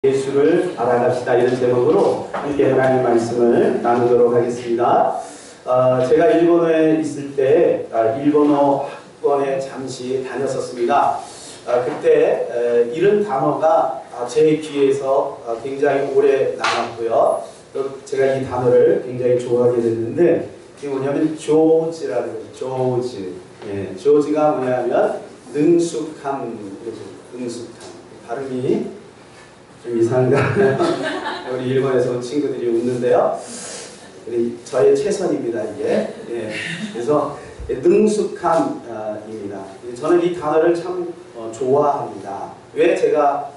예수를 알아갑시다, 이런 제목으로 함께 하나님 말씀을 나누도록 하겠습니다. 제가 일본에 있을 때 일본어 학원에 잠시 다녔었습니다. 그때 이런 단어가 제 귀에서 굉장히 오래 남았고요. 또 제가 이 단어를 굉장히 좋아하게 됐는데, 이게 뭐냐면 조즈라는 거죠. 조즈. 예, 조즈가 뭐냐면 능숙함, 능숙함. 발음이 좀 이상한가? 우리 일본에서 온 친구들이 웃는데요. 저의 최선입니다, 이게. 예, 그래서 능숙함입니다. 저는 이 단어를 참 좋아합니다. 왜 제가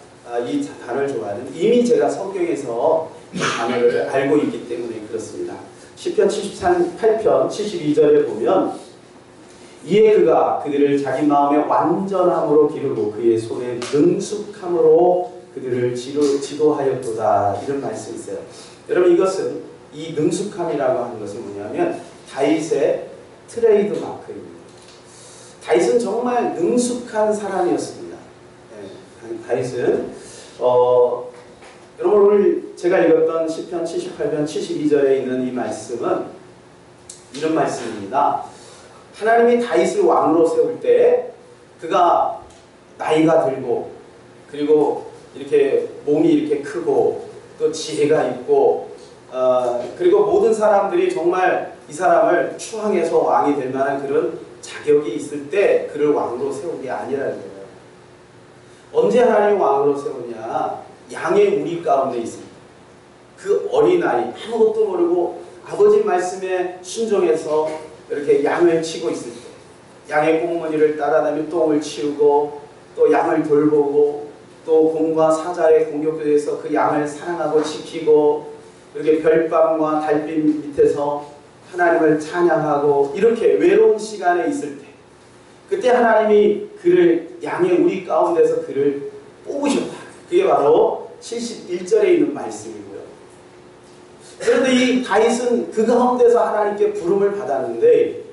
이 단어를 좋아하냐면, 이미 제가 성경에서 이 단어를 알고 있기 때문에 그렇습니다. 시편 78편 72절에 보면, 이에 그가 그들을 자기 마음의 완전함으로 기르고 그의 손에 능숙함으로 그들을 지도하였도다, 이런 말씀이 있어요. 여러분, 이것은, 이 능숙함이라고 하는 것은 뭐냐면 다윗의 트레이드 마크입니다. 다윗은 정말 능숙한 사람이었습니다. 네, 다윗은 여러분, 오늘 제가 읽었던 시편 78편 72절에 있는 이 말씀은 이런 말씀입니다. 하나님이 다윗을 왕으로 세울 때 그가 나이가 들고, 그리고 이렇게 몸이 이렇게 크고, 또 지혜가 있고, 그리고 모든 사람들이 정말 이 사람을 추앙해서 왕이 될 만한 그런 자격이 있을 때 그를 왕으로 세운 게 아니라는 거예요. 언제 하나님이 왕으로 세우냐? 양의 우리 가운데 있습니다. 그 어린아이, 아무것도 모르고 아버지 말씀에 순종해서 이렇게 양을 치고 있을 때, 양의 꽁무니를 따라다니며 똥을 치우고, 또 양을 돌보고, 또 곰과 사자의 공격에 대해서 그 양을 사랑하고 지키고, 이렇게 별밤과 달빛 밑에서 하나님을 찬양하고, 이렇게 외로운 시간에 있을 때, 그때 하나님이 그를, 양의 우리 가운데서 그를 뽑으셨다. 그게 바로 71절에 있는 말씀이고요. 그런데 이 다윗은 그 가운데서 하나님께 부름을 받았는데,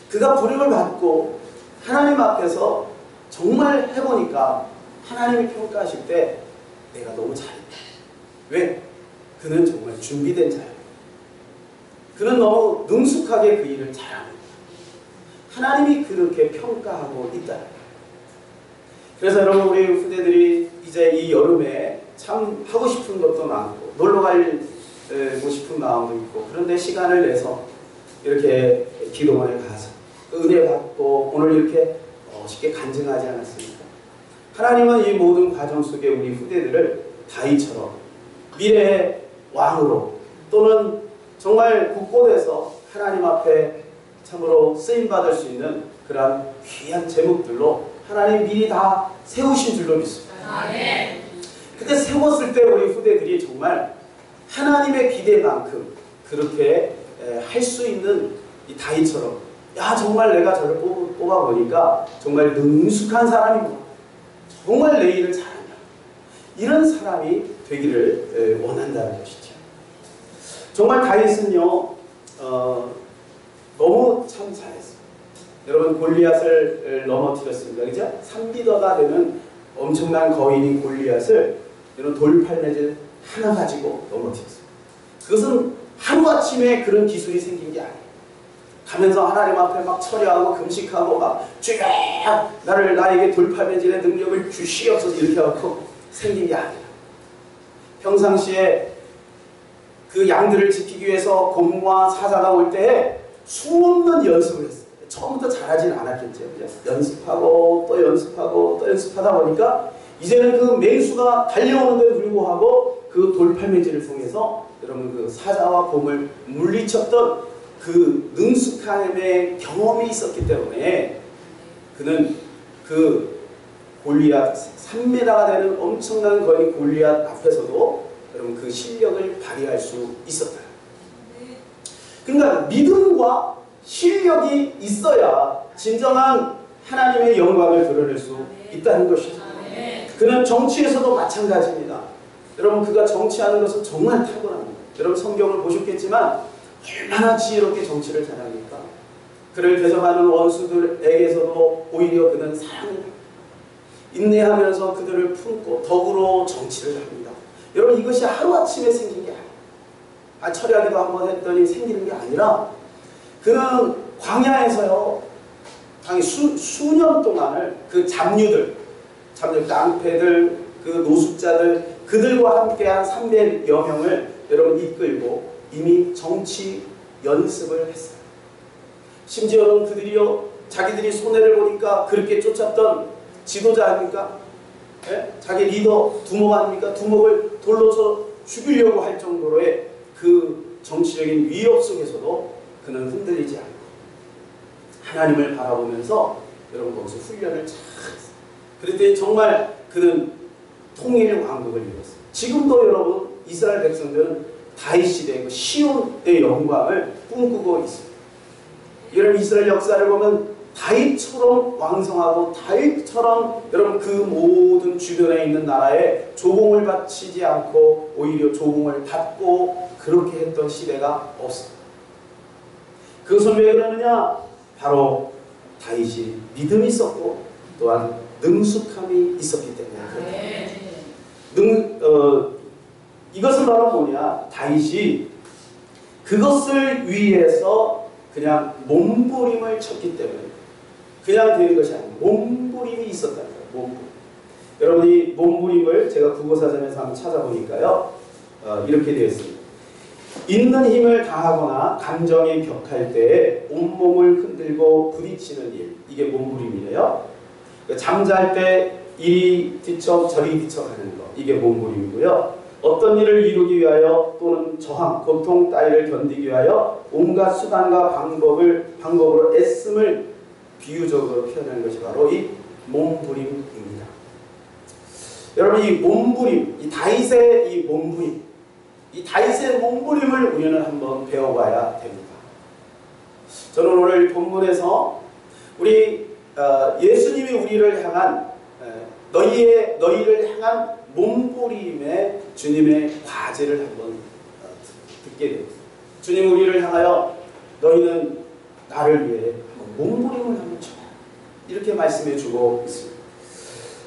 그가 부름을 받고 하나님 앞에서 정말 해보니까 하나님이 평가하실 때 내가 너무 잘했다. 왜? 그는 정말 준비된 자예요. 그는 너무 능숙하게 그 일을 잘합니다. 하나님이 그렇게 평가하고 있다. 그래서 여러분, 우리 후대들이 이제 이 여름에 참 하고 싶은 것도 많고, 놀러 가고 싶은 마음도 있고, 그런데 시간을 내서 이렇게 기도원에 가서 은혜 받고 오늘 이렇게 멋있게 간증하지 않았습니까? 하나님은 이 모든 과정 속에 우리 후대들을 다윗처럼 미래의 왕으로, 또는 정말 곳곳에서 하나님 앞에 참으로 쓰임받을 수 있는 그러한 귀한 제목들로 하나님 미리 다 세우신 줄로 믿습니다. 그때 세웠을 때 우리 후대들이 정말 하나님의 기대만큼 그렇게 할 수 있는 이 다윗처럼, 야, 정말 내가 저를 뽑아보니까 정말 능숙한 사람이구나, 정말 내 일을 잘한다, 이런 사람이 되기를 원한다는 것이죠. 정말 다윗은요, 너무 참 잘했어요. 여러분, 골리앗을 넘어뜨렸습니다. 그죠? 3미터가 되는 엄청난 거인인 골리앗을 이런 돌팔매질 하나 가지고 넘어뜨렸어요. 그것은 하루아침에 그런 기술이 생긴 게 아니에요. 가면서 하나님 앞에 막 철야하고 금식하고 막 주여 나에게 돌팔매질의 능력을 주시옵소서 이렇게 하고 생긴 게 아니라, 평상시에 그 양들을 지키기 위해서 곰과 사자가 올 때에 수없는 연습을 했어요. 처음부터 잘하지는 않았겠죠. 연습하고 또 연습하고 또 연습하다 보니까 이제는 그 맹수가 달려오는데도 불구하고 그 돌팔매질을 통해서 여러분, 그 사자와 곰을 물리쳤던 그 능숙함의 경험이 있었기 때문에 그는 그 골리앗 3m가 되는 엄청난 거인 골리앗 앞에서도 여러분 그 실력을 발휘할 수 있었다. 그러니까 믿음과 실력이 있어야 진정한 하나님의 영광을 드러낼 수 있다는 것이죠. 그는 정치에서도 마찬가지입니다. 여러분, 그가 정치하는 것은 정말 탁월합니다. 여러분, 성경을 보셨겠지만 얼마나 지혜롭게 정치를 잘합니까? 그를 대적하는 원수들에게서도 오히려 그는 사랑을, 인내하면서 그들을 품고 덕으로 정치를 합니다. 여러분 이것이 하루아침에 생긴 게 아니에요. 철야기도 한번 했더니 생기는 게 아니라 그는 광야에서요 수년 동안을 그 잡류들, 깡패들, 그 노숙자들 그들과 함께한 300여 명을 여러분 이끌고 이미 정치 연습을 했어요. 심지어는 그들이요 자기들이 손해를 보니까 그렇게 쫓았던 지도자 아닙니까? 예? 자기 리더 두목 아닙니까? 두목을 돌로 쳐 죽이려고 할 정도로의 그 정치적인 위협 속에서도 그는 흔들리지 않고 하나님을 바라보면서 여러분 거기서 훈련을 잘 했어요. 그랬더니 정말 그는 통일 왕국을 이뤘어요. 지금도 여러분 이스라엘 백성들은 다윗 시대의 그 시온의 영광을 꿈꾸고 있습니다. 여러분 이스라엘 역사를 보면 다윗처럼 왕성하고 다윗처럼 여러분 그 모든 주변에 있는 나라에 조공을 바치지 않고 오히려 조공을 받고 그렇게 했던 시대가 없습니다. 그것은 왜 그러느냐? 바로 다윗이 믿음이 있었고 또한 능숙함이 있었기 때문에 그렇다. 이것은 바로 뭐냐? 다윗이 그것을 위해서 그냥 몸부림을 쳤기 때문에 그냥 되는 것이 아니고 몸부림이 있었다는 거예요. 몸부림. 여러분이 몸부림을 제가 국어사전에서 한번 찾아보니까요. 이렇게 되어 있습니다. 있는 힘을 다하거나 감정이 격할 때에 온몸을 흔들고 부딪히는 일. 이게 몸부림이래요. 잠잘 때 이리 뒤척 저리 뒤척하는 거. 이게 몸부림이고요. 어떤 일을 이루기 위하여 또는 저항, 고통 따위를 견디기 위하여 온갖 수단과 방법으로 애씀을 비유적으로 표현하는 것이 바로 이 몸부림입니다. 여러분 이 몸부림, 이 다윗의 이 몸부림, 이 다윗의 몸부림을 우리는 한번 배워봐야 됩니다. 저는 오늘 본문에서 우리 예수님이 우리를 향한 너희를 향한 몸부림의 주님의 과제를 한번 듣게 됩니다. 주님 우리를 향하여 너희는 나를 위해 몸부림을 한번 쳐 이렇게 말씀해 주고 있습니다.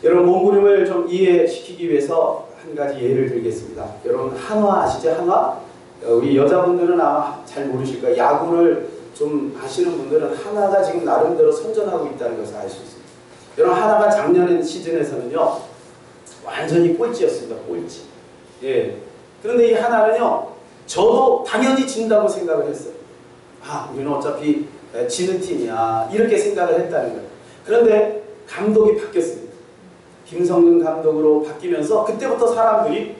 여러분 몸부림을 좀 이해시키기 위해서 한 가지 예를 들겠습니다. 여러분 한화 아시죠? 한화? 우리 여자분들은 아마 잘 모르실 거예요. 야구를 좀 아시는 분들은 한화가 지금 나름대로 선전하고 있다는 것을 알 수 있습니다. 여러분 한화가 작년 시즌에서는요 완전히 꼴찌였습니다. 꼴찌. 예. 그런데 이 하나는요 저도 당연히 진다고 생각을 했어요. 우리는 어차피 지는 팀이야 이렇게 생각을 했다는 거예요. 그런데 감독이 바뀌었습니다. 김성근 감독으로 바뀌면서 그때부터 사람들이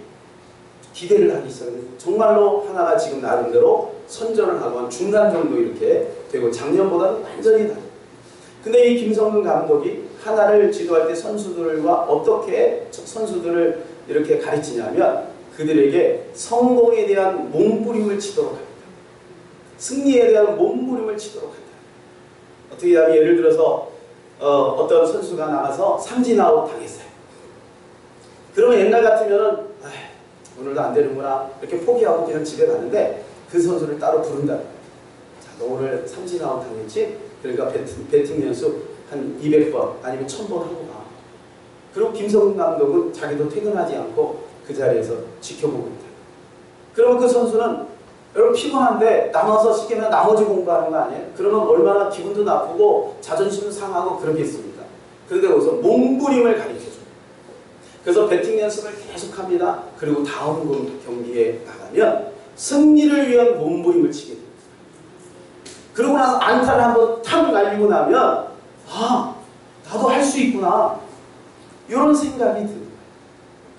기대를 하기 시작해요. 정말로 하나가 지금 나름대로 선전을 하고 한 중간 정도 이렇게 되고 작년보다는 완전히 다르죠. 근데 이 김성근 감독이 하나를 지도할 때 선수들과 어떻게 선수들을 이렇게 가르치냐면 그들에게 성공에 대한 몸부림을 치도록 합니다. 승리에 대한 몸부림을 치도록 합니다. 어떻게 하면 예를 들어서 어떤 선수가 나가서 삼진아웃 당했어요. 그러면 옛날 같으면은 오늘도 안 되는구나 이렇게 포기하고 그냥 집에 가는데 그 선수를 따로 부른다. 자, 너 오늘 삼진아웃 당했지? 그러니까 배팅 연습 한 200번 아니면 1000번 하고 가. 그리고 김성근 감독은 자기도 퇴근하지 않고 그 자리에서 지켜보고 있다. 그러면 그 선수는 여러분 피곤한데 남아서 시키면 나머지 공부하는 거 아니에요? 그러면 얼마나 기분도 나쁘고 자존심도 상하고 그러겠습니까? 그런데 거기서 몸부림을 가르쳐줘요. 그래서 배팅 연습을 계속합니다. 그리고 다음 경기에 나가면 승리를 위한 몸부림을 치게 됩니다. 그러고 나서 안타를 한번 탁 날리고 나면 나도 할 수 있구나 이런 생각이 듭니다.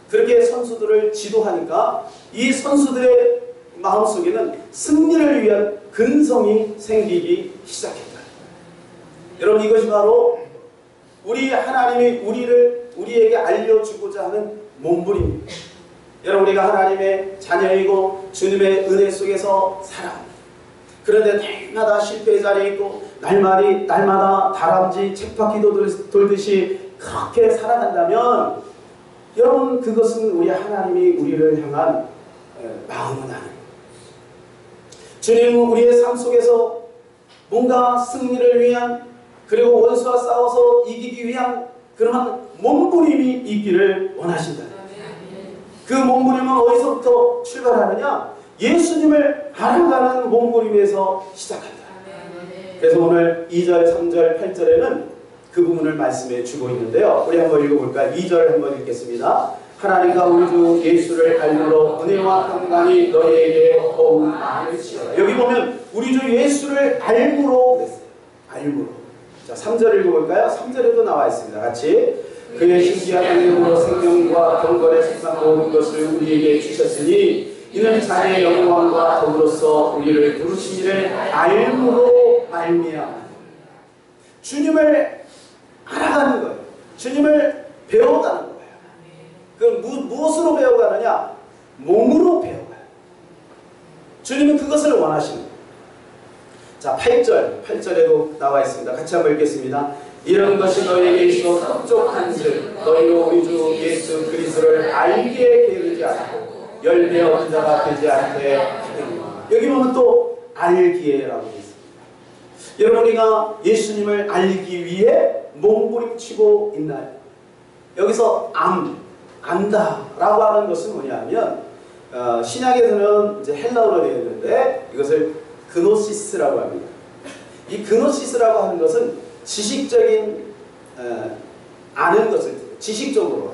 그렇게 선수들을 지도하니까 이 선수들의 마음속에는 승리를 위한 근성이 생기기 시작했다. 여러분 이것이 바로 우리 하나님이 우리에게 알려주고자 하는 몸부림입니다. 여러분 우리가 하나님의 자녀이고 주님의 은혜 속에서 살아갑니다. 그런데 날마다 실패의 자리에 있고 날마다 다람쥐 쳇바퀴 돌듯이 그렇게 살아간다면 여러분 그것은 우리 하나님이 우리를 향한 마음은 아닙니다. 주님은 우리의 삶 속에서 뭔가 승리를 위한 그리고 원수와 싸워서 이기기 위한 그러한 몸부림이 있기를 원하신다. 그 몸부림은 어디서부터 출발하느냐? 예수님을 알아가는 몸부림에서 시작한다. 그래서 오늘 2절, 3절, 8절에는 그 부분을 말씀해 주고 있는데요. 우리 한번 읽어볼까요? 2절 한번 읽겠습니다. 하나님과 우리 주 예수를 알므로 은혜와 평강이 너희에게 더욱 많으시리라. 여기 보면 우리 주 예수를 알므로 그랬어요. 알므로. 자, 3절 읽어볼까요? 3절에도 나와 있습니다. 같이. 그의 신기한 은혜로 생명과 경건의 세상 모든 것을 우리에게 주셨으니 이는 자의 영광과 더불어서 우리를 부르신 이를 알므로 말미암아. 주님을 알아가는 거예요. 주님을 배워가는 거예요. 그 무엇으로 배워가느냐? 몸으로 배워가요. 주님은 그것을 원하시는 거예요. 자, 8절에도 나와 있습니다. 같이 한번 읽겠습니다. 이런 것이 너희에게 있어 흡족한즉 너희로 우리 주 예수 그리스도를 알기에 게으르지 않고 열매 얻은 자가 되지 않게 하겠노라. 여기 보면 또 알기에라고 되어 있습니다. 여러분, 우리가 예수님을 알기 위해 몸부림치고 있나요? 여기서 안다라고 하는 것은 뭐냐면 신약에서는 이제 헬라어로 되어 있는데 이것을 그노시스라고 합니다. 이 그노시스라고 하는 것은 지식적인 아는 것을 지식적으로.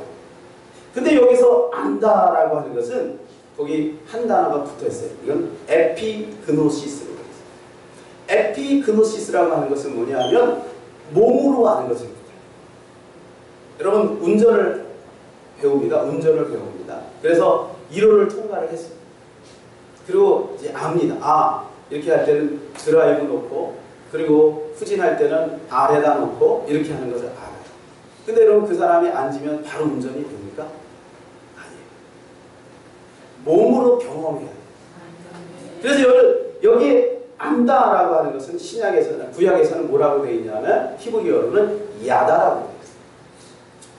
근데 여기서 안다라고 하는 것은 거기 한 단어가 붙어 있어요. 이건 에피그노시스로 되어 있어요. 에피그노시스라고 하는 것은 뭐냐면 몸으로 아는 것입니다. 여러분, 운전을 배웁니다. 운전을 배웁니다. 그래서 1호를 통과를 했습니다. 그리고 이제 압니다. 이렇게 할 때는 드라이브 놓고, 그리고 후진할 때는 아래다 놓고 이렇게 하는 것을 알아요. 근데 여러분, 그 사람이 앉으면 바로 운전이 됩니까? 아니에요. 몸으로 경험해야 돼요. 그래서 여기 안다라고 하는 것은 신약에서는, 구약에서는 뭐라고 되어 있냐면 히브리어로는 야다라고 되어 있어요.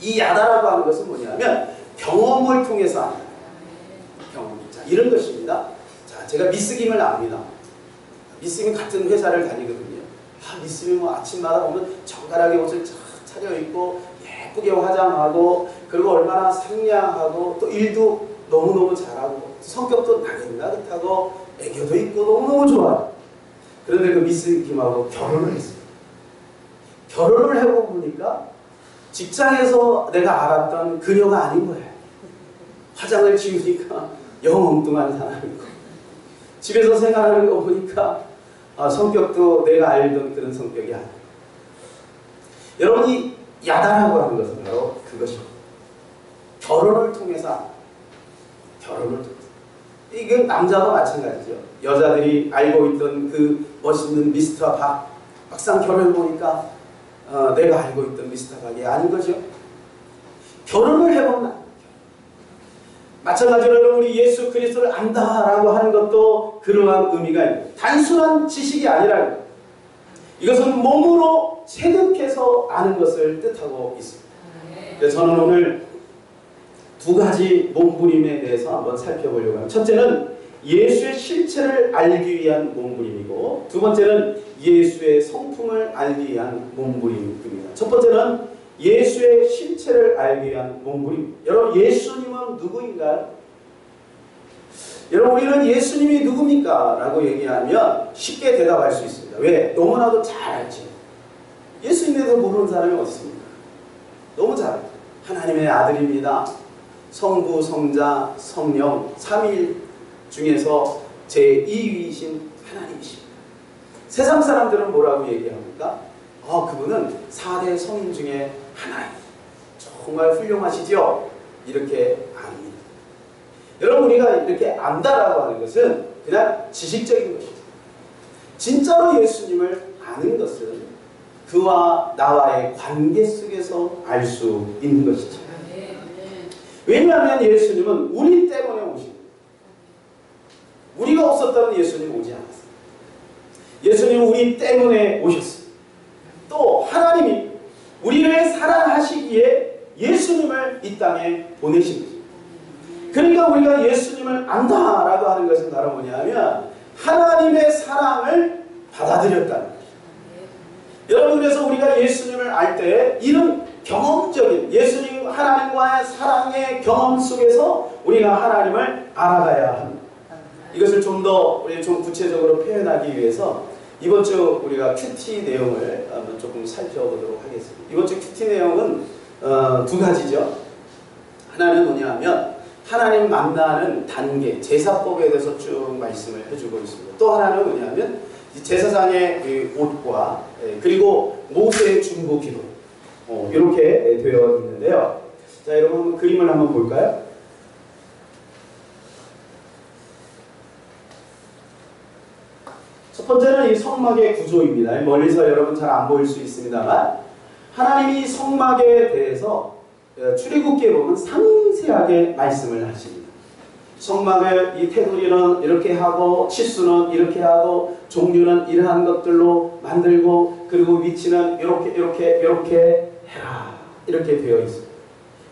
이 야다라고 하는 것은 뭐냐면 경험을 통해서 안다. 경험. 자, 이런 것입니다. 자, 제가 미스김을 압니다. 미스김 같은 회사를 다니거든요. 미스김 뭐 아침마다 보면 정갈하게 옷을 차려입고 예쁘게 화장하고, 그리고 얼마나 상냥하고, 또 일도 너무너무 잘하고, 성격도 나긋나긋하고, 애교도 있고 너무너무 좋아요. 그런데 그 미스김하고 결혼을 했어요. 결혼을 해보고 보니까 직장에서 내가 알았던 그녀가 아닌 거예요. 화장을 지우니까 영 엉뚱한 사람이고, 집에서 생활하는 거 보니까 성격도 내가 알던 그런 성격이 아니에요. 여러분이 야단하고 하는 것은 바로 그것입니다. 결혼을 통해서, 결혼을 통해서. 이건 남자도 마찬가지죠. 여자들이 알고 있던 그 멋있는 미스터 박, 막상 결혼을 보니까 내가 알고 있던 미스터 박이 아닌 거죠. 결혼을 해보면 마찬가지로 우리 예수 그리스도를 안다라고 하는 것도 그러한 의미가 있습니다. 단순한 지식이 아니라 이것은 몸으로 체득해서 아는 것을 뜻하고 있습니다. 그래서 저는 오늘 두 가지 몸부림에 대해서 한번 살펴보려고 합니다. 첫째는 예수의 실체를 알기 위한 몸부림이고, 두 번째는 예수의 성품을 알기 위한 몸부림입니다. 첫 번째는 예수의 실체를 알기 위한 몸부림. 여러분, 예수님은 누구인가요? 여러분, 우리는 예수님이 누굽니까? 라고 얘기하면 쉽게 대답할 수 있습니다. 왜? 너무나도 잘 알지. 예수님에 대해서 모르는 사람이 어디 있습니까? 너무 잘 알죠. 하나님의 아들입니다. 성부, 성자, 성령, 삼위일 중에서 제2위이신 하나님이십니다. 세상 사람들은 뭐라고 얘기합니까? 그분은 4대 성인 중에 하나님. 정말 훌륭하시죠? 이렇게 압니다. 여러분, 우리가 이렇게 안다라고 하는 것은 그냥 지식적인 것입니다. 진짜로 예수님을 아는 것은 그와 나와의 관계 속에서 알 수 있는 것이죠. 왜냐하면 예수님은 우리 때문에 오신 거예요. 우리가 없었다면 예수님 오지 않았어요. 예수님은 우리 때문에 오셨어요. 또 하나님이 우리를 사랑하시기에 예수님을 이 땅에 보내신 거죠. 그러니까 우리가 예수님을 안다라고 하는 것은 바로 뭐냐면 하나님의 사랑을 받아들였다는 거죠. 여러분, 그래서 우리가 예수님을 알 때 이런 경험적인 예수님 하나님과의 사랑의 경험 속에서 우리가 하나님을 알아가야 합니다. 이것을 좀 더 우리 좀 구체적으로 표현하기 위해서 이번 주 우리가 큐티 내용을 한번 조금 살펴보도록 하겠습니다. 이번 주 큐티 내용은 두 가지죠. 하나는 뭐냐면 하나님 만나는 단계, 제사법에 대해서 쭉 말씀을 해주고 있습니다. 또 하나는 뭐냐면 제사장의 옷과 그리고 모세의 중보 기도 이렇게 되어 있는데요. 자, 여러분 그림을 한번 볼까요? 첫 번째는 이 성막의 구조입니다. 멀리서 여러분 잘 안 보일 수 있습니다만 하나님이 성막에 대해서 출애굽기에 보면 상세하게 말씀을 하십니다. 성막을 이 테두리는 이렇게 하고 치수는 이렇게 하고 종류는 이러한 것들로 만들고 그리고 위치는 이렇게 해라 이렇게 되어 있습니다.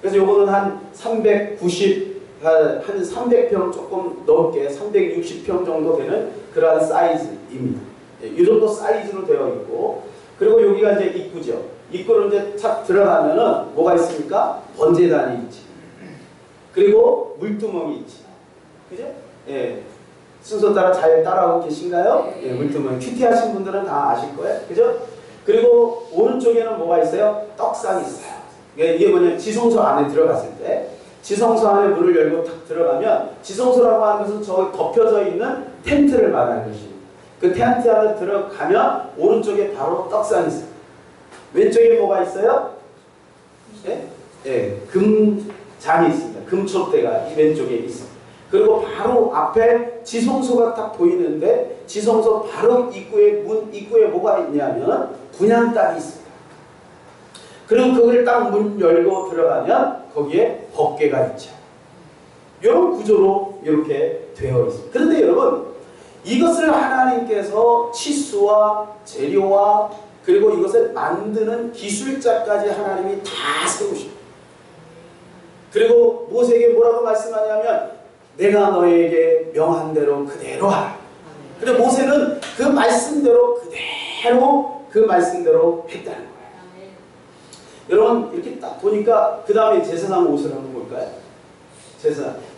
그래서 요거는 한 300평 조금 넘게 360평 정도 되는 그러한 사이즈입니다. 이 정도 사이즈로 되어 있고 그리고 여기가 이제 입구죠. 입구로 이제 착 들어가면은 뭐가 있습니까? 번제단이 있지. 그리고 물두멍이 있지. 그죠? 예. 순서 따라 잘 따라오고 계신가요? 예, 물두멍. 큐티 하신 분들은 다 아실 거예요. 그죠? 그리고 오른쪽에는 뭐가 있어요? 떡상이 있어요. 이게 뭐냐면 지성소 안에 들어갔을 때 지성소 안에 문을 열고 탁 들어가면 지성소라고 하는 것은 저 덮여져 있는 텐트를 말하는 것입니다. 그 텐트 안에 들어가면 오른쪽에 바로 떡상이 있어요. 왼쪽에 뭐가 있어요? 예? 예, 금장이 있습니다. 금촛대가 이 왼쪽에 있습니다. 그리고 바로 앞에 지성소가 딱 보이는데 지성소 바로 입구에 문 입구에 뭐가 있냐면 분향단이 있습니다. 그리고 그걸 딱 문 열고 들어가면 거기에 법궤가 있죠. 이런 구조로 이렇게 되어 있습니다. 그런데 여러분 이것을 하나님께서 치수와 재료와 그리고 이것을 만드는 기술자까지 하나님이 다 세우십니다. 그리고 모세에게 뭐라고 말씀하냐면 내가 너에게 명한 대로 그대로 하라. 그런데 모세는 그 말씀대로 그대로 그 말씀대로 했다는 거예요. 여러분 이렇게 딱 보니까 그 다음에 제사장 옷을 한번 볼까요?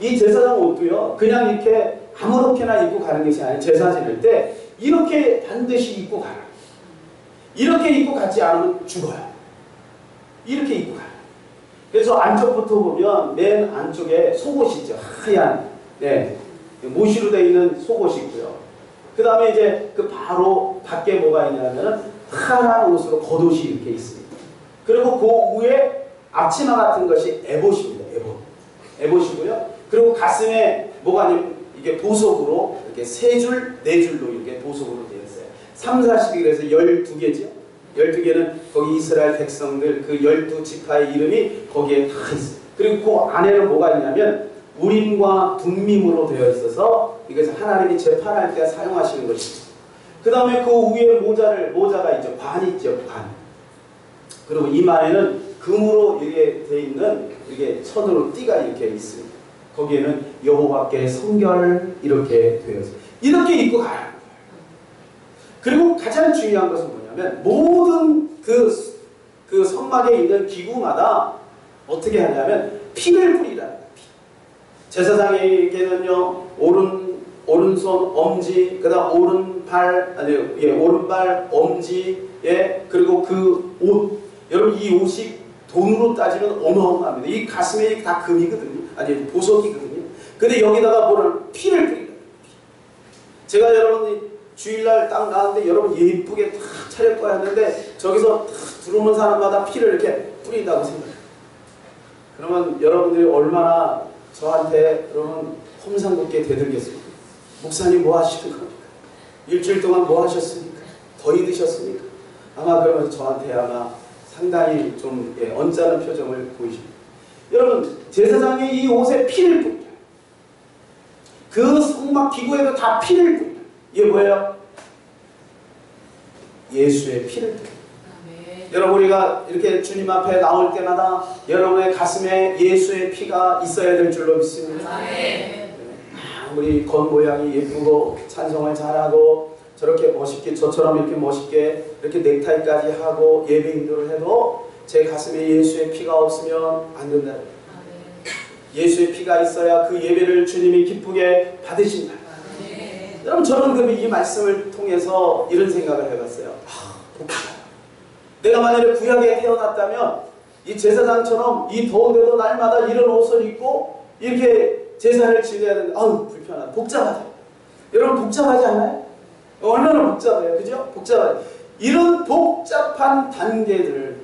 이 제사장 옷도요 그냥 이렇게 아무렇게나 입고 가는 것이 아니라 제사 지낼 때 이렇게 반드시 입고 가라. 이렇게 입고 가지 않으면 죽어요. 이렇게 입고 가요. 그래서 안쪽부터 보면 맨 안쪽에 속옷이 있죠. 하얀 모시로 되어 있는 속옷이 있고요. 그 다음에 이제 그 바로 밖에 뭐가 있냐면 파란 옷으로 겉옷이 이렇게 있습니다. 그리고 그 위에 앞치마 같은 것이 에봇입니다. 에봇이고요. 그리고 가슴에 뭐가 아니면 이게 보석으로 이렇게 세 줄, 네 줄로 이렇게 보석으로 되어 있어요. 3, 40이 그래서 12개죠. 12개는 거기 이스라엘 백성들 그 12지파의 이름이 거기에 다 있어요. 그리고 그 안에는 뭐가 있냐면 우림과 둠밈으로 되어 있어서 이것을 하나님이 재판할 때 사용하시는 것입니다. 그 다음에 그 위에 모자가 있죠. 관이 있죠. 관. 그리고 이마에는 금으로 이렇게 되어 있는 이게 천으로 띠가 이렇게 있습니다. 거기에는 여호와께 성결 이렇게 되어 있어요. 이렇게 입고 가라는 거예요. 그리고 가장 중요한 것은 뭐냐면 모든 그 성막에 있는 기구마다 어떻게 하냐면 피를 뿌리라는 거예요. 제사장에게는요 오른손 엄지 그다음 오른발 엄지 그리고 그 옷 여러분 이 옷이 돈으로 따지면 어마어마합니다. 이 가슴에 다 금이거든요. 아니 보석이거든요. 근데 여기다가 피를 뿌린다. 제가 여러분 주일날 딱 나왔는데 여러분 예쁘게 탁 차릴 거야 했는데 저기서 탁 들어오는 사람마다 피를 이렇게 뿌린다고 생각해요. 그러면 여러분들이 얼마나 저한테 그러면 험상궂게 대들겠습니까? 목사님 뭐 하시는 겁니까? 일주일 동안 뭐 하셨습니까? 더 힘드셨습니까? 아마 그러면서 저한테 아마 상당히 좀 언짢은 표정을 보이십니다. 여러분 제사장이 이 옷에 피를 뿌립니다. 그 성막 기구에도 다 피를 뿌립니다. 이게 뭐예요? 예수의 피를 뿌립니다. 여러분 우리가 이렇게 주님 앞에 나올 때마다 여러분의 가슴에 예수의 피가 있어야 될 줄로 믿습니다. 우리 겉모양이 예쁘고 찬송을 잘하고 저렇게 멋있게 저처럼 이렇게 멋있게 이렇게 넥타이까지 하고 예배 인도를 해도 제 가슴에 예수의 피가 없으면 안 된다. 예수의 피가 있어야 그 예배를 주님이 기쁘게 받으신다. 여러분, 저는 이 말씀을 통해서 이런 생각을 해봤어요. 내가 만약에 구약에 태어났다면 이 제사장처럼 이 더운데도 날마다 이런 옷을 입고 이렇게 제사를 지내야 되는데, 아우 불편하다, 복잡하다. 여러분, 복잡하지 않나요? 얼마나 복잡해요, 그죠? 복잡해요. 이런 복잡한 단계들을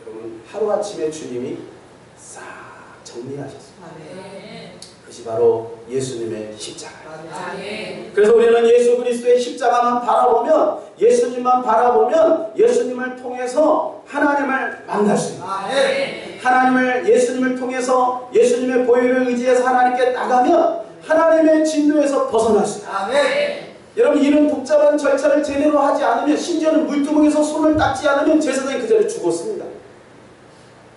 여러분 하루아침에 주님이 싹 정리하셨습니다. 그것이 바로 예수님의 십자가예요. 그래서 우리는 예수 그리스도의 십자가만 바라보면, 예수님만 바라보면 예수님을 통해서 하나님을 만날 수 있습니다. 예수님을 통해서 예수님의 보혈을 의지해서 하나님께 나가면 하나님의 진노에서 벗어날 수 있습니다. 여러분, 이런 복잡한 절차를 제대로 하지 않으면, 심지어는 물두멍에서 손을 닦지 않으면 제사장이 그 자리에 죽었습니다.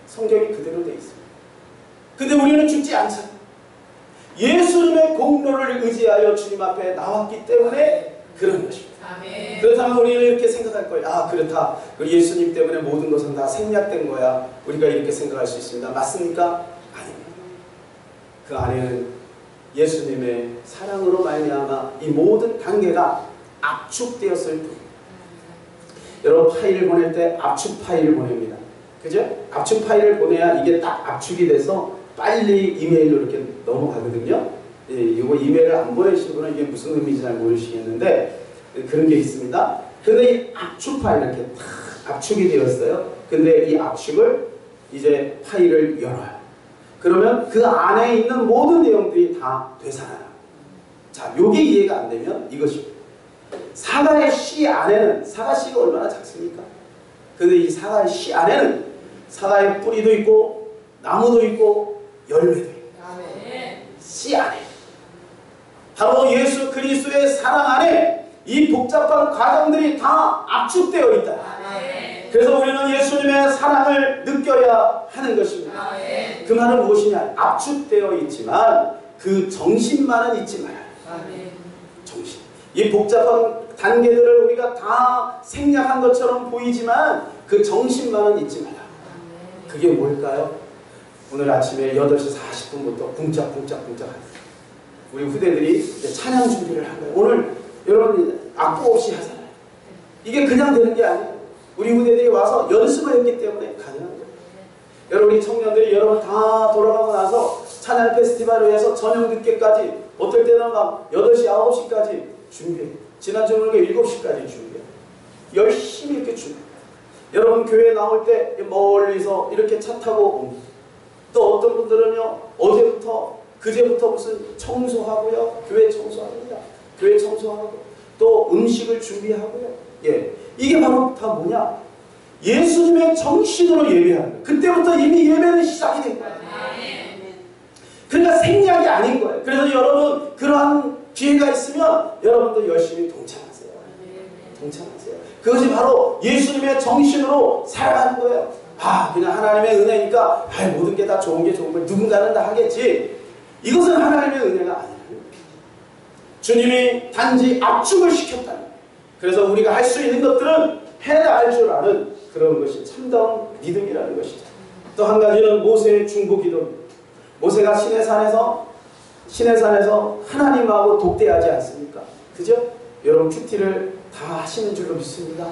성경이 그대로 되어 있습니다. 근데 우리는 죽지 않잖아요. 예수님의 공로를 의지하여 주님 앞에 나왔기 때문에 그런 것입니다. 그렇다면 우리는 이렇게 생각할 거예요. 아, 그렇다. 예수님 때문에 모든 것은 다 생략된 거야. 우리가 이렇게 생각할 수 있습니다. 맞습니까? 아닙니다. 그 안에는 예수님의 사랑으로 말미암아 이 모든 단계가 압축되었을 뿐입니다. 여러분, 파일을 보낼 때 압축 파일을 보냅니다. 그죠? 압축 파일을 보내야 이게 딱 압축이 돼서 빨리 이메일로 이렇게 넘어가거든요. 예, 이거 이메일을 안 보내신 분은 이게 무슨 의미인지 잘 모르시겠는데, 그런 게 있습니다. 근데 이 압축 파일 이렇게 딱 압축이 되었어요. 근데 이 압축을 이제 파일을 열어요. 그러면 그 안에 있는 모든 내용들이 다 되살아나요. 자, 요게 이해가 안 되면 이것입니다. 사과의 씨 안에는, 사과 씨가 얼마나 작습니까? 근데 이 사과의 씨 안에는 사과의 뿌리도 있고 나무도 있고 열매도 있고, 씨 안에 바로 예수 그리스도의 사랑 안에 이 복잡한 과정들이 다 압축되어 있다. 그래서 우리는 예수님의 사랑을 느껴야 하는 것입니다. 그 말은 무엇이냐? 압축되어 있지만 그 정신만은 잊지 말아요. 정신. 이 복잡한 단계들을 우리가 다 생략한 것처럼 보이지만 그 정신만은 잊지 말아요. 그게 뭘까요? 오늘 아침에 8시 40분부터 붕짝붕짝 하세요. 우리 후대들이 이제 찬양 준비를 한 거예요. 오늘 여러분 악보 없이 하잖아요. 이게 그냥 되는 게 아니에요. 우리 후대들이 와서 연습을 했기 때문에 가능한 거예요. 여러분, 우리 청년들이 여러분 다 돌아가고 나서 찬양 페스티벌을 위해서 저녁 늦게까지, 어떨 때는 막 8시, 9시까지 준비해요. 지난주에 7시까지 준비해요. 열심히 이렇게 준비해요. 여러분, 교회 나올 때 멀리서 이렇게 차 타고 옵니다. 또 어떤 분들은요, 어제부터, 그제부터 무슨 청소하고요, 교회 청소합니다. 교회 청소하고, 또 음식을 준비하고요. 예. 이게 바로 다 뭐냐? 예수님의 정신으로 예배하는 거예요. 그때부터 이미 예배는 시작이 된 거예요. 그러니까 생략이 아닌 거예요. 그래서 여러분, 그러한 기회가 있으면 여러분도 열심히 동참하세요. 동참하세요. 그것이 바로 예수님의 정신으로 살아가는 거예요. 아, 그냥 하나님의 은혜니까 모든 게 다 좋은 게 좋은 걸 누군가는 다 하겠지. 이것은 하나님의 은혜가 아니에요. 주님이 단지 압축을 시켰다는 거예요. 그래서 우리가 할 수 있는 것들은 해야 할 줄 아는 그런 것이 참다운 믿음이라는 것이죠. 또 한 가지는 모세의 중보기도입니다. 모세가 시내산에서 하나님하고 독대하지 않습니까? 그죠? 여러분, 큐티를 다 하시는 줄로 믿습니다.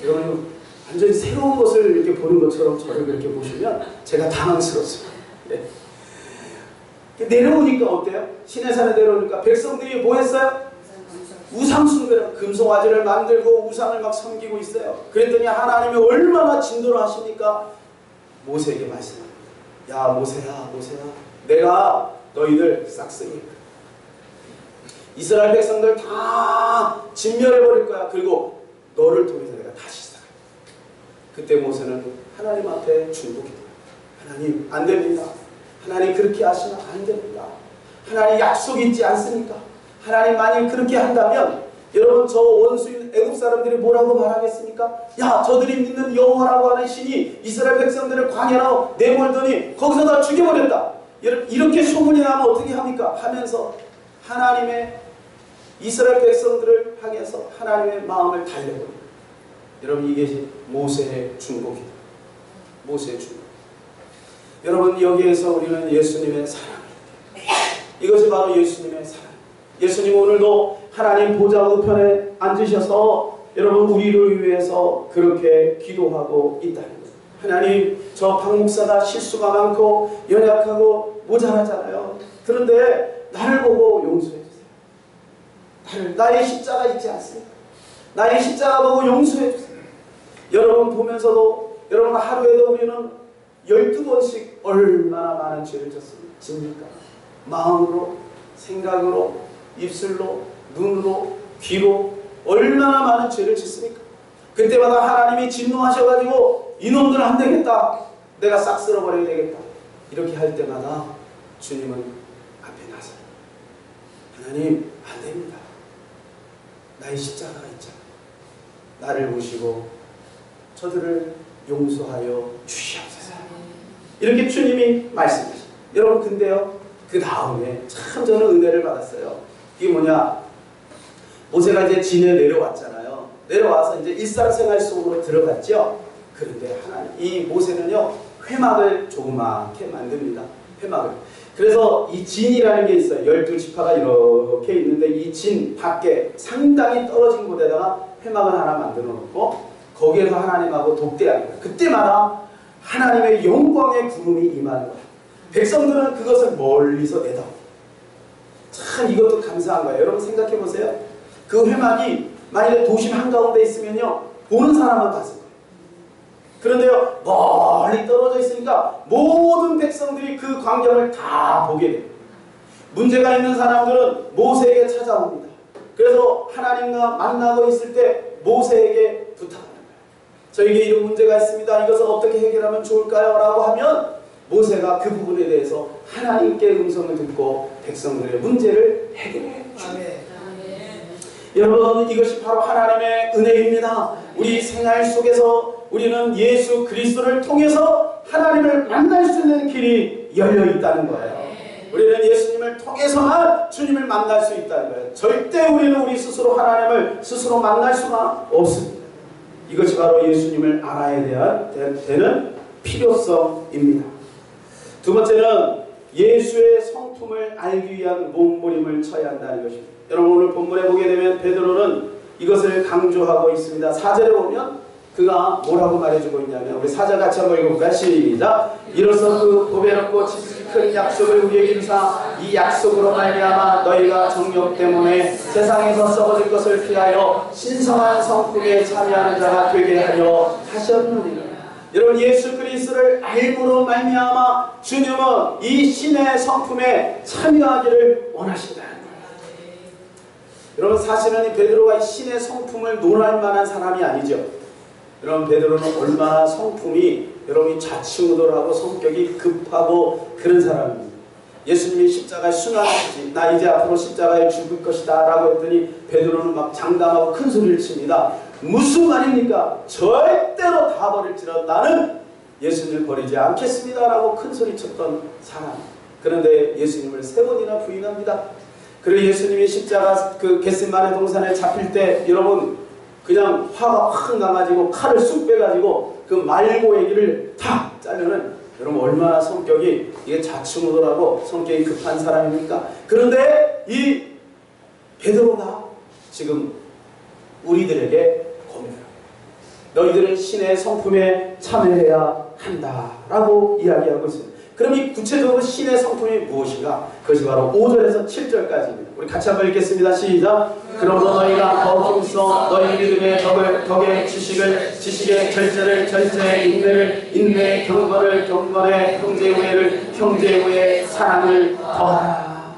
여러분, 완전히 새로운 것을 이렇게 보는 것처럼 저를 그렇게 보시면 제가 당황스럽습니다. 네. 내려오니까 어때요? 시내산에 내려오니까 백성들이 뭐 했어요? 우상숭배를, 금송아지를 만들고 우상을 막 섬기고 있어요. 그랬더니 하나님이 얼마나 진노를 하십니까? 모세에게 말씀합니다. 야, 모세야, 내가 너희들 싹쓸이 이스라엘 백성들 다 진멸해버릴 거야. 그리고 너를 통해서 내가 다시 시작할 거야. 그때 모세는 하나님 앞에 중보기도해요. 하나님, 안 됩니다. 하나님, 그렇게 하시면 안 됩니다. 하나님, 약속 있지 않습니까? 하나님, 만일 그렇게 한다면 여러분, 저 원수인 애국 사람들이 뭐라고 말하겠습니까? 야, 저들이 믿는 여호와라고 하는 신이 이스라엘 백성들을 광야로 내몰더니 거기서 다 죽여버렸다. 이렇게 소문이 나면 어떻게 합니까? 하면서 하나님의 이스라엘 백성들을 향해서 하나님의 마음을 달래버립니다. 여러분 이게 모세의 중복이다. 모세의 중복. 여러분 여기에서 우리는 예수님의 사랑, 이것이 바로 예수님의 사랑. 예수님 오늘도 하나님 보좌 우편에 앉으셔서 여러분 우리를 위해서 그렇게 기도하고 있다는 거예요. 하나님, 저 박 목사가 실수가 많고 연약하고 모자라잖아요. 그런데 나를 보고 용서해 주세요. 나의 십자가 있지 않습니까? 나의 십자가 보고 용서해 주세요. 여러분 보면서도 여러분 하루에도 우리는 12번씩 얼마나 많은 죄를 짓습니까? 마음으로, 생각으로, 입술로, 눈으로, 귀로 얼마나 많은 죄를 짓습니까? 그때마다 하나님이 진노하셔가지고 이놈들 안 되겠다, 내가 싹 쓸어버려야 되겠다, 이렇게 할 때마다 주님은 앞에 나서 하나님 안 됩니다. 나의 십자가가 있잖아. 나를 보시고 저들을 용서하여 주시옵소서. 이렇게 주님이 말씀하십니다. 여러분 근데요, 그 다음에 참 저는 은혜를 받았어요. 이게 뭐냐, 모세가 이제 진에 내려왔잖아요. 내려와서 이제 일상생활 속으로 들어갔죠. 그런데 하나님, 이 모세는요 회막을 조그맣게 만듭니다. 회막을. 그래서 이 진이라는 게 있어요. 12지파가 이렇게 있는데 이 진 밖에 상당히 떨어진 곳에다가 회막을 하나 만들어 놓고 거기에서 하나님하고 독대하는 거예요. 그때마다 하나님의 영광의 구름이 임하는 거예요. 백성들은 그것을 멀리서 내다보고, 참 이것도 감사한 거예요. 여러분 생각해 보세요. 그 회막이 만약에 도심 한가운데 있으면요 보는 사람은 봤을 거예요. 그런데요 멀리 떨어져 있으니까 모든 백성들이 그 광경을 다 보게 돼요. 문제가 있는 사람들은 모세에게 찾아옵니다. 그래서 하나님과 만나고 있을 때 모세에게 부탁합니다. 저에게 이런 문제가 있습니다. 이것을 어떻게 해결하면 좋을까요? 라고 하면 모세가 그 부분에 대해서 하나님께 음성을 듣고 백성들의 문제를 해결해 줍니다. 여러분 이것이 바로 하나님의 은혜입니다. 우리 생활 속에서 우리는 예수 그리스도를 통해서 하나님을 만날 수 있는 길이 열려 있다는 거예요. 우리는 예수님을 통해서만 주님을 만날 수 있다는 거예요. 절대 우리는 우리 스스로 하나님을 스스로 만날 수가 없습니다. 이것이 바로 예수님을 알아야 되는 필요성입니다. 두 번째는 예수의 성품을 알기 위한 몸부림을 쳐야 한다는 것입니다. 여러분 오늘 본문에 보게 되면 베드로는 이것을 강조하고 있습니다. 4절에 보면 그가 뭐라고 말해주고 있냐면, 우리 4절 같이 한번 읽어볼까요? 시작! 이로써 그 보배롭고 지극히 큰 약속을 우리에게 주사 이 약속으로 말미암아 너희가 정욕 때문에 세상에서 썩어질 것을 피하여 신성한 성품에 참여하는 자가 되게 하려 하셨느니라. 여러분 예수 그리스도를 알므로 말미암아 주님은 이 신의 성품에 참여하기를 원하신다는 거예요. 여러분 사실은 이 베드로가 이 신의 성품을 논할 만한 사람이 아니죠. 여러분 베드로는 얼마나 성품이 여러분이 좌충우돌하고 성격이 급하고 그런 사람입니다. 예수님이 십자가에 순환하시지, 나 이제 앞으로 십자가에 죽을 것이다 라고 했더니 베드로는 막 장담하고 큰 소리를 칩니다. 무슨 말입니까? 절대로 다 버릴지라도 나는 예수님을 버리지 않겠습니다 라고 큰 소리 쳤던 사람. 그런데 예수님을 3번이나 부인합니다. 그리고 예수님이 십자가 그 겟세마네 동산에 잡힐 때 여러분 그냥 화가 확 나가지고 칼을 쑥 빼가지고 그 말고얘기를 탁 자르는, 여러분 얼마나 성격이 이게 좌충우돌하고 성격이 급한 사람입니까? 그런데 이 베드로가 지금 우리들에게 고민합니다. 너희들은 신의 성품에 참여해야 한다라고 이야기하고 있습니다. 그럼 이 구체적으로 신의 성품이 무엇인가? 그것이 바로 5절에서 7절까지입니다. 우리 같이 한번 읽겠습니다. 시작! 그러므로 너희가 더 힘써 너희 믿음의 덕의 지식의 절제를 인내를 인내의 경건에 형제우애 사랑을 더하라.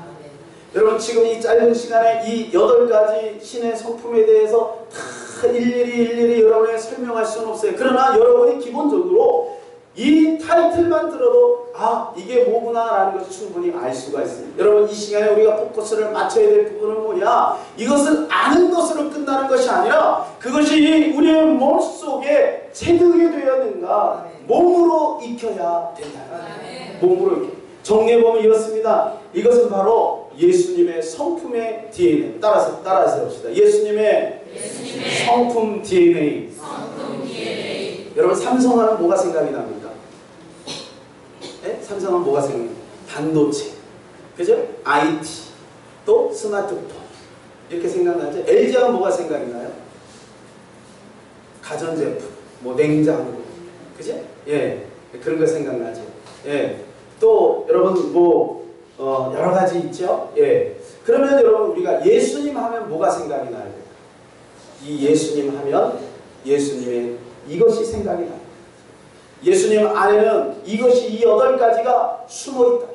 여러분 지금 이 짧은 시간에 이 8가지 신의 성품에 대해서 다 일일이 여러분에게 설명할 수는 없어요. 그러나 여러분이 기본적으로 이 타이틀만 들어도 아 이게 뭐구나 라는 것을 충분히 알 수가 있습니다. 여러분 이 시간에 우리가 포커스를 맞춰야 될 부분은 뭐냐, 이것을 아는 것으로 끝나는 것이 아니라 그것이 우리의 몸속에 체득이 되었는가 몸으로 익혀야 된다. 몸으로 익혀. 정리해 보면 이렇습니다. 이것은 바로 예수님의 성품의 DNA. 따라서 봅시다. 예수님의 성품 DNA. 여러분 삼성하면 뭐가 생각이 납니까? 네? 삼성하면 뭐가 생각이 납니까? 반도체, 그죠? IT, 또 스마트폰 이렇게 생각나죠? LG하면 뭐가 생각이 나요? 가전제품, 뭐 냉장고, 그죠? 예, 그런 거 생각나죠? 예, 또 여러분 뭐 여러 가지 있죠? 예, 그러면 여러분 우리가 예수님 하면 뭐가 생각이 나요? 이 예수님 하면 예수님의 이것이 생각이 나요. 예수님 안에는 이것이 이 8가지가 숨어있다.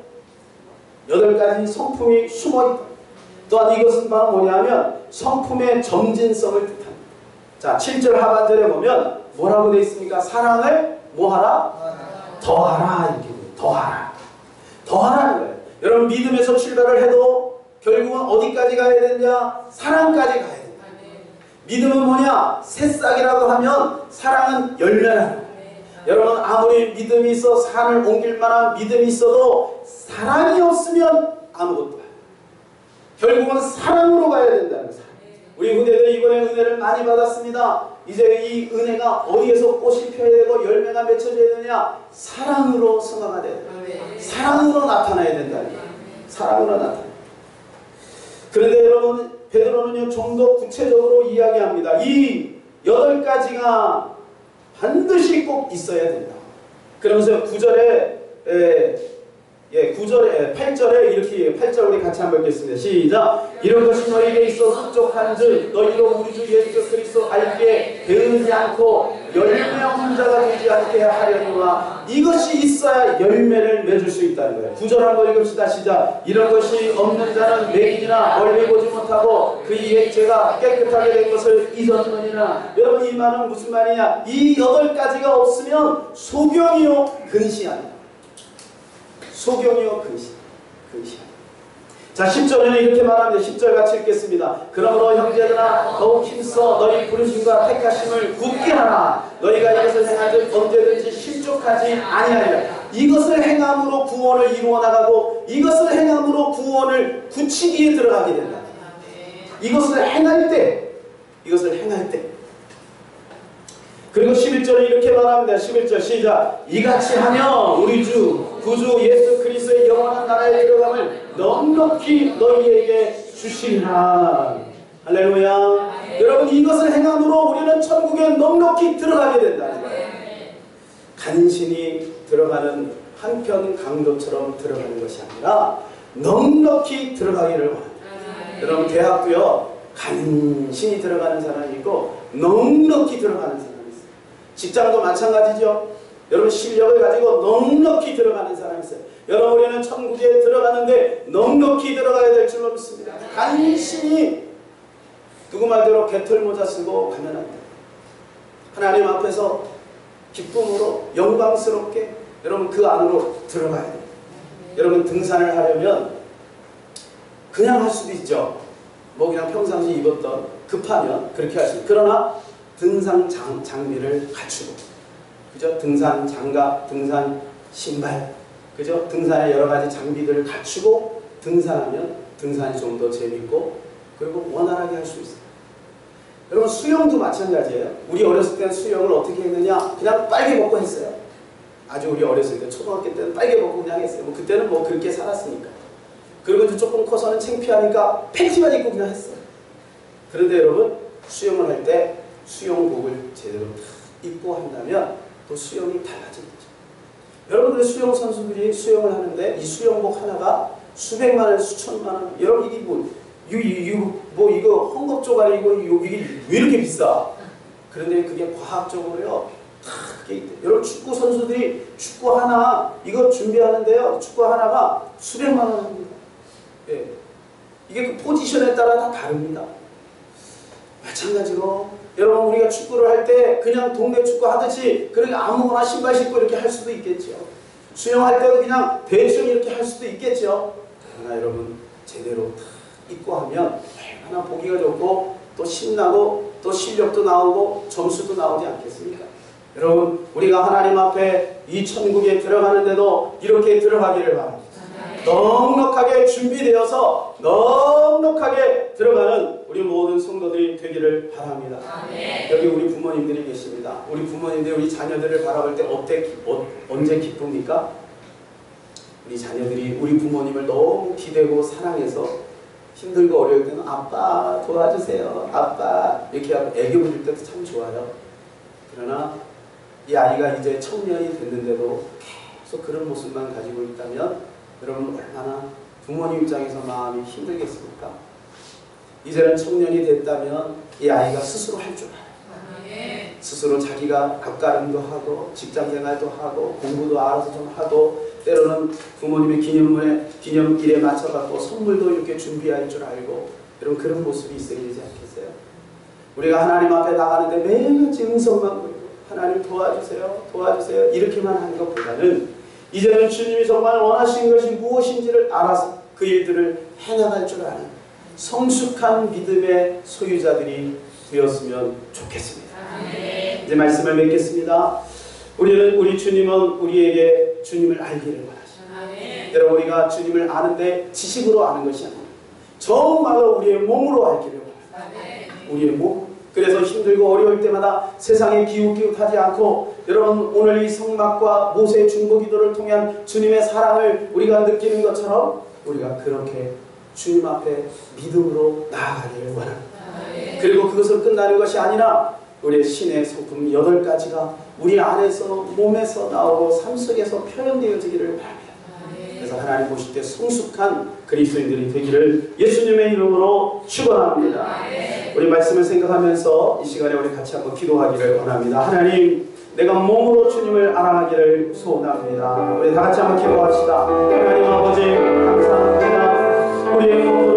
8가지 성품이 숨어있다. 또한 이것은 바로 뭐냐면 성품의 점진성을 뜻합니다. 자, 7절 하반절에 보면 뭐라고 되어 있습니까? 사랑을 뭐하라? 더하라. 이렇게 더하라. 더하라는 거예요. 여러분 믿음에서 출발을 해도 결국은 어디까지 가야 되느냐? 사랑까지 가야 된다. 믿음은 뭐냐? 새싹이라고 하면 사랑은 열매라는 거예요. 여러분 아무리 믿음이 있어 산을 옮길 만한 믿음이 있어도 사랑이 없으면 아무것도 아니에요. 결국은 사랑으로 가야 된다는 거예요. 우리 후대들이 이번에 은혜를 많이 받았습니다. 이제 이 은혜가 어디에서 꽃이 펴야 되고 열매가 맺혀져야 되느냐? 사랑으로 성화가 돼야 돼요. 사랑으로 나타나야 된다는 거예요. 사랑으로 나타나요. 그런데 여러분 베드로는요 좀 더 구체적으로 이야기합니다. 이 8가지가 반드시 꼭 있어야 된다. 그러면서 9절에 8절에 이렇게 8절 우리 같이 한번 읽겠습니다. 시작. 이런 것이 너희에게 있어 흡족한즉 너희로 우리 주 예수 그리스도 알게 배우지 않고 열매 없는 자가 되지 않게 하려니와. 이것이 있어야 열매를 맺을 수 있다는 거예요. 9절 한번 읽읍시다. 시작. 이런 것이 없는 자는 매기나 멀리 보지 못하고 그의 액체가 깨끗하게 된 것을 잊었느니라. 여러분 이 말은 무슨 말이냐? 이 8가지가 없으면 소경이요 근시 아니다. 소경이요 근시. 자 10절에는 이렇게 말합니다. 10절 같이 읽겠습니다. 그러므로 형제들아 더욱 힘써 너희 부르심과 택하심을 굳게 하라. 너희가 이것을 행하듯 언제든지 실족하지 아니하리라. 이것을 행함으로 구원을 이루어 나가고 이것을 행함으로 구원을 굳히기에 들어가게 된다. 이것을 행할 때 그리고 11절에 이렇게 말합니다. 11절 시작. 이같이 하며 우리 주 구주 예수 그리스도의 영원한 나라에 들어감을 넉넉히 너희에게 주시리라. 할렐루야. 여러분 이것을 행함으로 우리는 천국에 넉넉히 들어가게 된다는 거예요. 간신히 들어가는 한편 강도처럼 들어가는 것이 아니라 넉넉히 들어가기를 원합니다. 여러분 대학도요 간신히 들어가는 사람이 있고 넉넉히 들어가는 사람이 있어요. 직장도 마찬가지죠. 여러분 실력을 가지고 넉넉히 들어가는 사람이 있어요. 여러분 우리는 천국에 들어가는데 넉넉히 들어가야 될 줄로 믿습니다. 간신히 누구 말대로 개털모자 쓰고 가면 안 돼요. 하나님 앞에서 기쁨으로 영광스럽게 여러분 그 안으로 들어가야 돼요. 여러분 등산을 하려면 그냥 할 수도 있죠. 뭐 그냥 평상시 입었던 급하면 그렇게 할 수 있어요. 그러나 등산 장비를 갖추고, 그죠? 등산 장갑, 등산 신발, 그죠? 등산의 여러 가지 장비들을 갖추고 등산하면 등산이 좀 더 재밌고 그리고 원활하게 할 수 있어요. 여러분 수영도 마찬가지예요. 우리 어렸을 때는 수영을 어떻게 했느냐? 그냥 빨개 벗고 했어요. 아주 우리 어렸을 때 초등학교 때는 빨개 벗고 그냥 했어요. 뭐 그때는 뭐 그렇게 살았으니까. 그리고 이제 조금 커서는 창피하니까 팬티만 입고 그냥 했어요. 그런데 여러분 수영을 할 때 수영복을 제대로 입고 한다면 또 수영이 달라집니다. 여러분들 수영 선수들이 수영을 하는데 이 수영복 하나가 수백만 원, 수천만 원. 여러분 이게 뭐 이거 헝겊 조각이고 이게 왜 이렇게 비싸? 그런데 그게 과학적으로요. 다 그게 있대요. 여러분 축구 선수들이 축구 하나 이거 준비하는데요. 축구 하나가 수백만 원 합니다. 예. 이게 그 포지션에 따라 다 다릅니다. 마찬가지로 여러분 우리가 축구를 할 때 그냥 동네 축구 하듯이 그렇게 아무거나 신발 신고 이렇게 할 수도 있겠죠. 수영할 때도 그냥 대충 이렇게 할 수도 있겠죠. 그러나 여러분 제대로 다 입고 하면 얼마나 보기가 좋고 또 신나고 또 실력도 나오고 점수도 나오지 않겠습니까? 여러분 우리가 하나님 앞에 이 천국에 들어가는데도 이렇게 들어가기를 바랍니다. 넉넉하게 준비되어서 넉넉하게 들어가는 우리 모든 성도들이 되기를 바랍니다. 여기 우리 부모님들이 계십니다. 우리 부모님들이 우리 자녀들을 바라볼 때 언제 기쁩니까? 우리 자녀들이 우리 부모님을 너무 기대고 사랑해서 힘들고 어려울 때는 아빠 도와주세요, 아빠 이렇게 하고 애교 부릴 때도 참 좋아요. 그러나 이 아이가 이제 청년이 됐는데도 계속 그런 모습만 가지고 있다면 여러분 얼마나 부모님 입장에서 마음이 힘들겠습니까? 이제는 청년이 됐다면 이 아이가 스스로 할 줄 알아요. 스스로 자기가 앞가림도 하고 직장생활도 하고 공부도 알아서 좀 하고 때로는 부모님의 기념일에 맞춰갖고 선물도 이렇게 준비할 줄 알고 여러분 그런 모습이 있어야 되지 않겠어요? 우리가 하나님 앞에 나가는데 매일같이 음성만 부르고 하나님 도와주세요, 도와주세요 이렇게만 하는 것보다는 이제는 주님이 정말 원하시는 것이 무엇인지를 알아서 그 일들을 해나갈 줄 아는 성숙한 믿음의 소유자들이 되었으면 좋겠습니다. 이제 말씀을 맺겠습니다. 우리 주님은 우리에게 주님을 알기를 원하십니다. 여러분 우리가 주님을 아는데 지식으로 아는 것이 아니에요. 정말로 우리의 몸으로 알기를 원합니다. 우리의 몸. 그래서 힘들고 어려울 때마다 세상에 기웃기웃하지 않고 여러분 오늘 이 성막과 모세의 중보기도를 통한 주님의 사랑을 우리가 느끼는 것처럼 우리가 그렇게 주님 앞에 믿음으로 나아가기를 원합니다. 그리고 그것을 끝나는 것이 아니라 우리의 신의 성품 8가지가 우리 안에서 몸에서 나오고 삶 속에서 표현되어지기를 바랍니다. 그래서 하나님 보실 때 성숙한 그리스도인들이 되기를 예수님의 이름으로 축원합니다. 우리 말씀을 생각하면서 이 시간에 우리 같이 한번 기도하기를 원합니다. 하나님, 내가 몸으로 주님을 알아가기를 소원합니다. 우리 다 같이 한번 기도합시다. 하나님 아버지 감사합니다. 우리의 몸으로